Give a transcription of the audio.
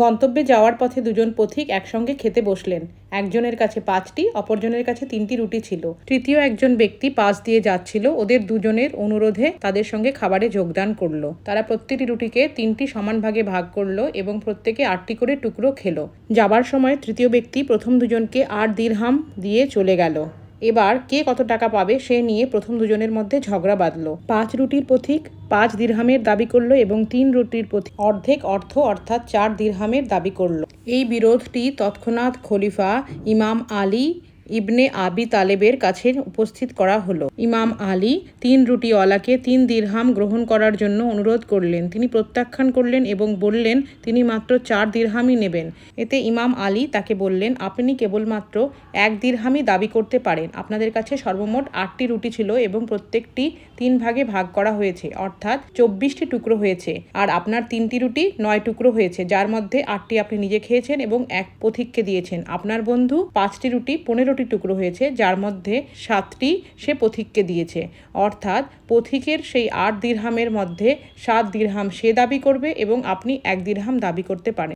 গন্তব্যে যাওয়ার পথে দুজন পথিক একসঙ্গে খেতে বসলেন। একজনের কাছে 5টি, অপরজনের কাছে 3টি রুটি ছিল। তৃতীয় একজন ব্যক্তি পাশ দিয়ে যাচ্ছিল। ওদের দুজনের অনুরোধে তাদের সঙ্গে খাবারে যোগদান করলো। তারা প্রত্যেকটি রুটিকে 3টি সমান ভাগে ভাগ করলো এবং প্রত্যেকে 8টি করে টুকরো খেলো। যাবার সময় তৃতীয় ব্যক্তি প্রথম দুজনকে 8 দিরহাম দিয়ে চলে গেল। এবার কে কত টাকা পাবে সে নিয়ে প্রথম দুজনের মধ্যে ঝগড়া বাঁধল। 5 রুটির পথিক 5 দিরহামের দাবি করলো এবং 3 রুটির পথিক অর্ধেক অর্থ অর্থাৎ 4 দিরহামের দাবি করলো। এই বিরোধটি তৎক্ষণাৎ খলিফা ইমাম আলী ইবনে আবি তালেবের কাছে উপস্থিত করা হলো। ইমাম আলী 3 রুটিওয়ালাকে 3 দিরহাম গ্রহণ করার জন্য অনুরোধ করলেন। তিনি প্রত্যাখ্যান করলেন এবং বললেন তিনি মাত্র 4 দিরহামই নেবেন। এতে ইমাম আলী তাকে বললেন, আপনি কেবলমাত্র 1 দিরহামই দাবি করতে পারেন। আপনাদের কাছে সর্বমোট 8টি রুটি ছিল এবং প্রত্যেকটি 3 ভাগে ভাগ করা হয়েছে, অর্থাৎ 24টি টুকরো হয়েছে। আর আপনার 3টি রুটি 9 টুকরো হয়েছে, যার মধ্যে 8টি আপনি নিজে খেয়েছেন এবং 1 পথিককে দিয়েছেন। আপনার বন্ধু 5টি রুটি 15টি টুকরো হয়েছে, যার মধ্যে 7টি সে পথিককে দিয়েছে। অর্থাৎ পথিকের সেই 8 দিরহামের মধ্যে 7 দিরহাম সে দাবি করবে এবং আপনি 1 দিরহাম দাবি করতে পারেন।